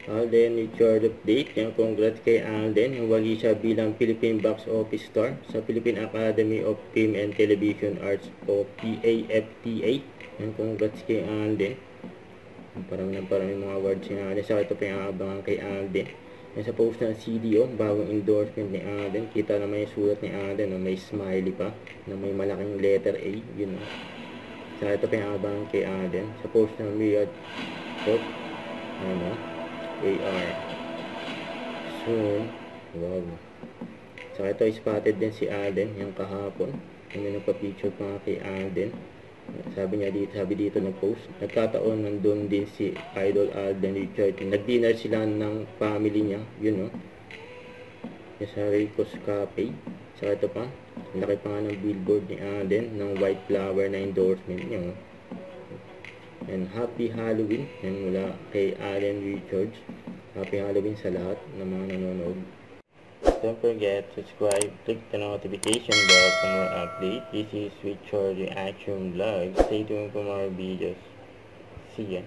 Alden Richard update. Yan, congrats kay Alden. Nawagi siya bilang Philippine Box Office Star sa Philippine Academy of Film and Television Arts o PAFTA. Yan, congrats kay Alden. Parang mga awards niya Alden. Sa ito pa yung aabangan kay Alden. Yan, sa post ng CDO, bagong endorsement ni Alden. Kita naman yung sulat ni Alden. May smiley pa na may malaking letter A. Yun. Sa ito pa yung aabangan kay Alden. Sa post ng Riyadh Corp. AR. Soon. Wow. Saka ito, spotted din si Alden yung kahapon. Yung nagpa-picture pa nga kay Alden. Sabi dito nag-post. Nagkataon nandun din si Idol Alden Richard. Nag-dinner sila ng family niya. Yun, no? Yung sa Rico's Cafe. Saka ito pa. Laki pa nga ng billboard ni Alden ng white flower na endorsement niya. And happy Halloween yan mula kay Alden Richards. Happy Halloween sa lahat ng mga nanonood. Don't forget to subscribe, click the notification bell for more updates. This is Richard Reaction Vlog. Stay tuned for more videos. See ya.